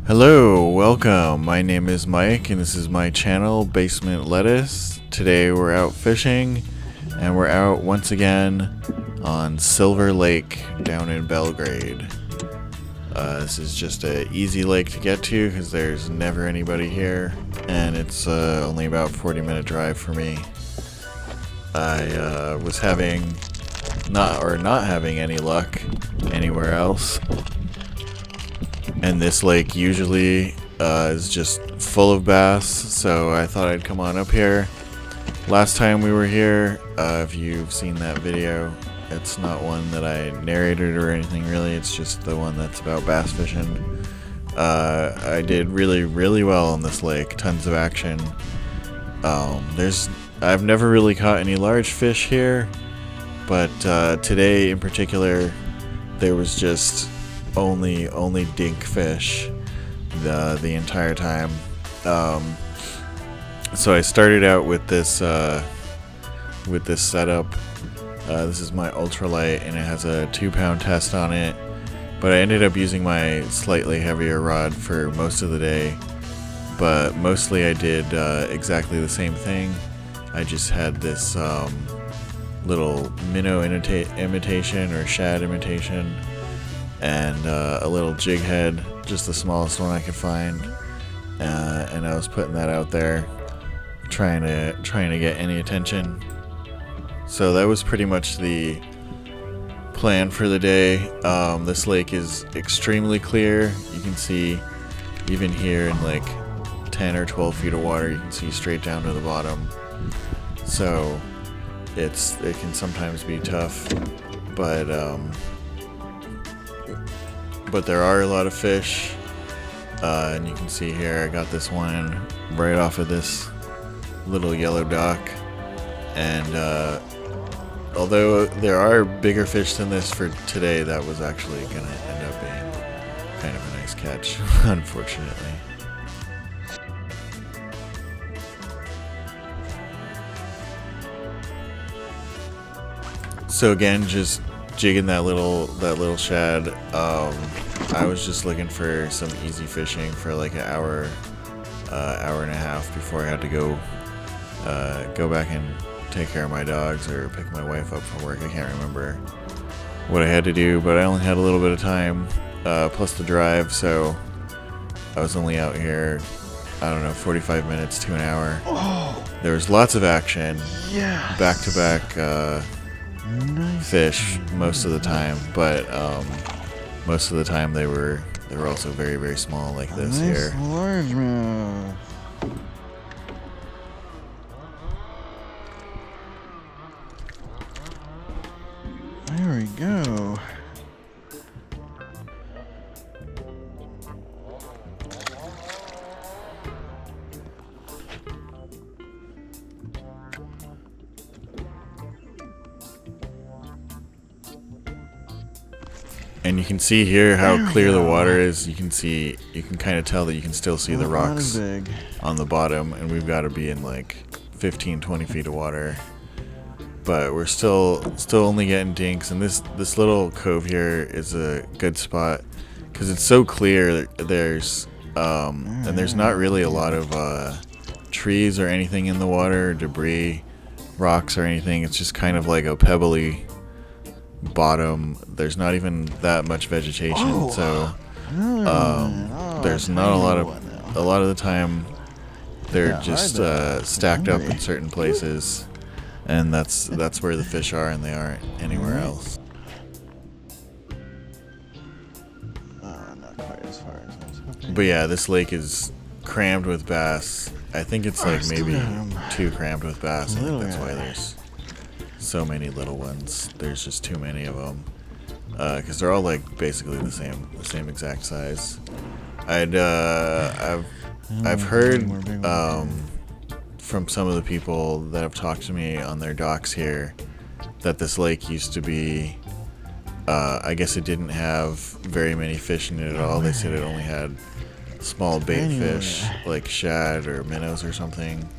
Hello, welcome. My name is Mike and this is my channel, Basement Lettuce. Today we're out fishing and we're out once again on Silver Lake down in Belgrade. This is just an easy lake to get to because there's never anybody here and it's only about 40-minute drive for me. I was not having any luck anywhere else. And this lake usually is just full of bass, so I thought I'd come on up here. Last time we were here, if you've seen that video, it's not one that I narrated or anything really, it's just the one that's about bass fishing. I did really well on this lake, tons of action. I've never really caught any large fish here, but today in particular, there was just only dink fish the entire time. So I started out with this setup. This is my ultralight and it has a 2-pound test on it, but I ended up using my slightly heavier rod for most of the day, but mostly I did exactly the same thing. I just had this little minnow imitation or shad imitation and a little jig head, just the smallest one I could find, and I was putting that out there, trying to get any attention. So that was pretty much the plan for the day. This lake is extremely clear. You can see even here in like 10 or 12 feet of water, you can see straight down to the bottom. So it can sometimes be tough, but there are a lot of fish, and you can see here I got this one right off of this little yellow dock, and although there are bigger fish than this for today, that was actually going to end up being kind of a nice catch, unfortunately. So again, just jigging that little shad. I was just looking for some easy fishing for like an hour and a half before I had to go back and take care of my dogs or pick my wife up from work. I can't remember what I had to do, but I only had a little bit of time, plus the drive, so I was only out here, I don't know, 45 minutes to an hour. There was lots of action, back to back fish most of the time, but most of the time they were also very small, like this here. Largemouth. There we go. And you can see here how clear the water is. You can kind of tell that you can still see the rocks on the bottom, and we've got to be in like 15-20 feet of water. But we're still only getting dinks, and this little cove here is a good spot because it's so clear. There's not really a lot of trees or anything in the water, debris, rocks or anything. It's just kind of like a pebbly bottom. There's not even that much vegetation, so there's not a lot of the time they're just stacked up in certain places, and that's where the fish are, and they aren't anywhere else. Not quite as far as I was hoping. But yeah, this lake is crammed with bass. I think it's like maybe too crammed with bass. I think that's why there's so many little ones. There's just too many of them, because they're all like basically the same exact size. I've heard from some of the people that have talked to me on their docks here that this lake used to be, I guess it didn't have very many fish in it at all. They said it only had small bait fish like shad or minnows or something.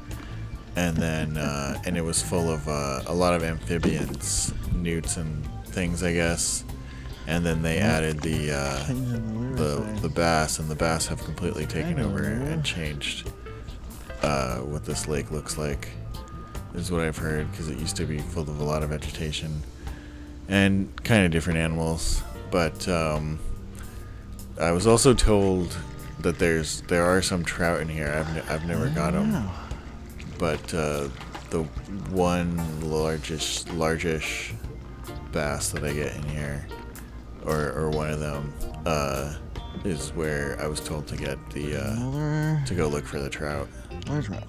And then, and it was full of a lot of amphibians, newts and things, I guess. and then they added the bass, and the bass have completely taken over and changed what this lake looks like. This is what I've heard, because it used to be full of a lot of vegetation and kind of different animals. But I was also told that there are some trout in here. I've never got them, but the one largish bass that I get in here, or one of them, is where I was told to get the to go look for the trout. Largemouth.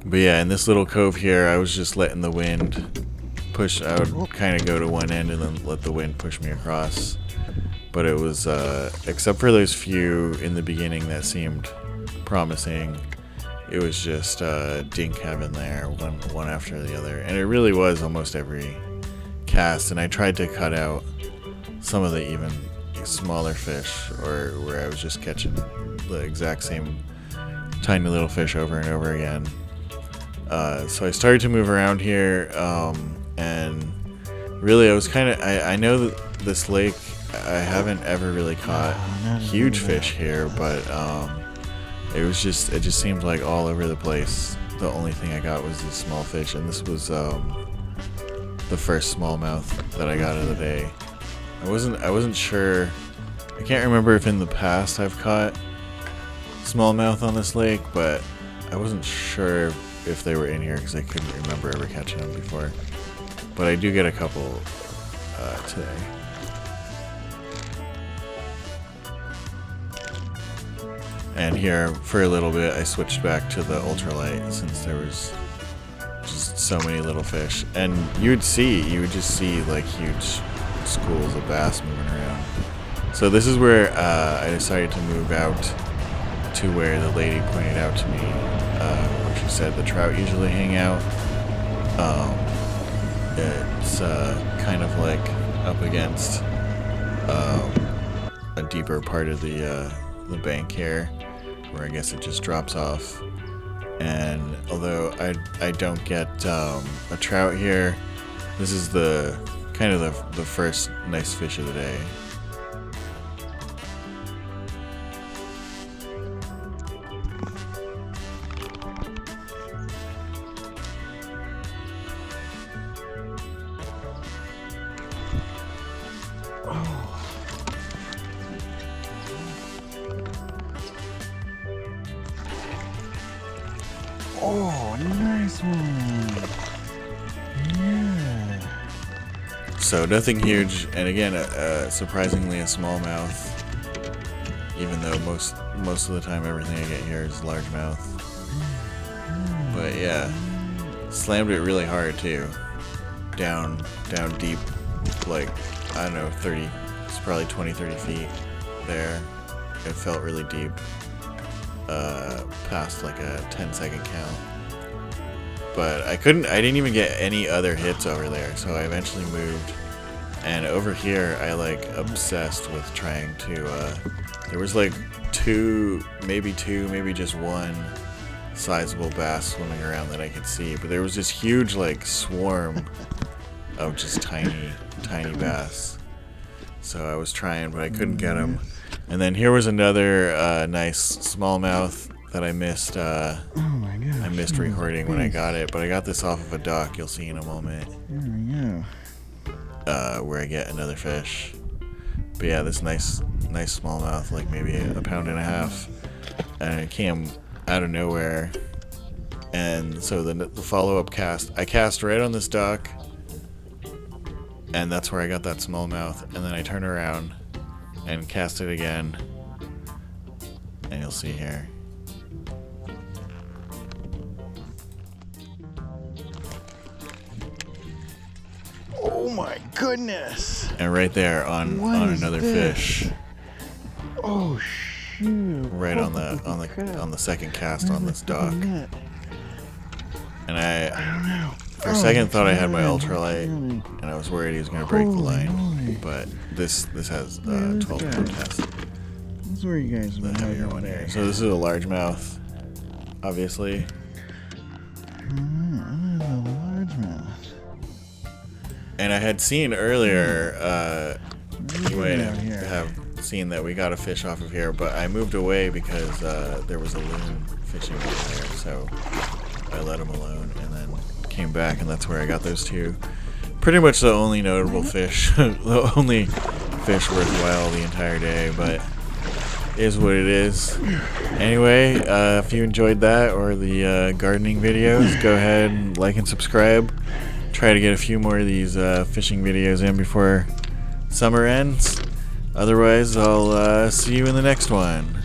But yeah, in this little cove here, I was just letting the wind push. I would kind of go to one end and then let the wind push me across. But it was, except for those few in the beginning that seemed promising, it was just dink heaven there, one after the other. And it really was almost every cast. And I tried to cut out some of the even smaller fish, or where I was just catching the exact same tiny little fish over and over again. So I started to move around here, and really I was kind of, I know that this lake, I haven't ever really caught huge fish here, but it just seemed like all over the place. The only thing I got was these small fish, and this was the first smallmouth that I got of the day. I wasn't sure. I can't remember if in the past I've caught smallmouth on this lake, but I wasn't sure if they were in here because I couldn't remember ever catching them before. But I do get a couple today. And here, for a little bit, I switched back to the ultralight since there was just so many little fish. And you would just see like huge schools of bass moving around. So this is where I decided to move out to where the lady pointed out to me, where she said the trout usually hang out. It's kind of like up against a deeper part of the bank here, where I guess it just drops off. And although I don't get a trout here, this is the kind of the first nice fish of the day. Oh, nice one. Yeah. So nothing huge, and again, surprisingly a smallmouth. Even though most of the time everything I get here is largemouth. But yeah, slammed it really hard too. Down deep, like, I don't know, 30, it's probably 20-30 feet there. It felt really deep. Past like a 10-second count. But I didn't even get any other hits over there, so I eventually moved. And over here, I like obsessed with trying to, there was like two, maybe just one sizable bass swimming around that I could see, but there was this huge like swarm of just tiny bass. So I was trying, but I couldn't get them. And then here was another nice smallmouth that I missed. Oh my gosh. I missed recording when I got it, but I got this off of a dock. You'll see in a moment. There we go. Where I get another fish. But yeah, this nice smallmouth, like maybe a pound and a half, and it came out of nowhere. And so the follow-up cast, I cast right on this dock, and that's where I got that smallmouth. And then I turn around and cast it again, and you'll see here. Oh my goodness! And right there on another fish. Oh shoot! Right on the second cast on this dock. And I don't know. For a second thought I had my ultralight, and I was worried he was going to break the line. But this has 12-pound test. This is where you guys The heavier one here. So this is a largemouth, obviously. And I had seen earlier, you might down here? have seen that we got a fish off of here, but I moved away because there was a loon fishing over there, so I let him alone and then came back, and that's where I got those two. Pretty much the only notable fish, the only fish worthwhile the entire day, but is what it is. Anyway, if you enjoyed that or the gardening videos, go ahead and like and subscribe. Try to get a few more of these fishing videos in before summer ends. Otherwise, I'll see you in the next one.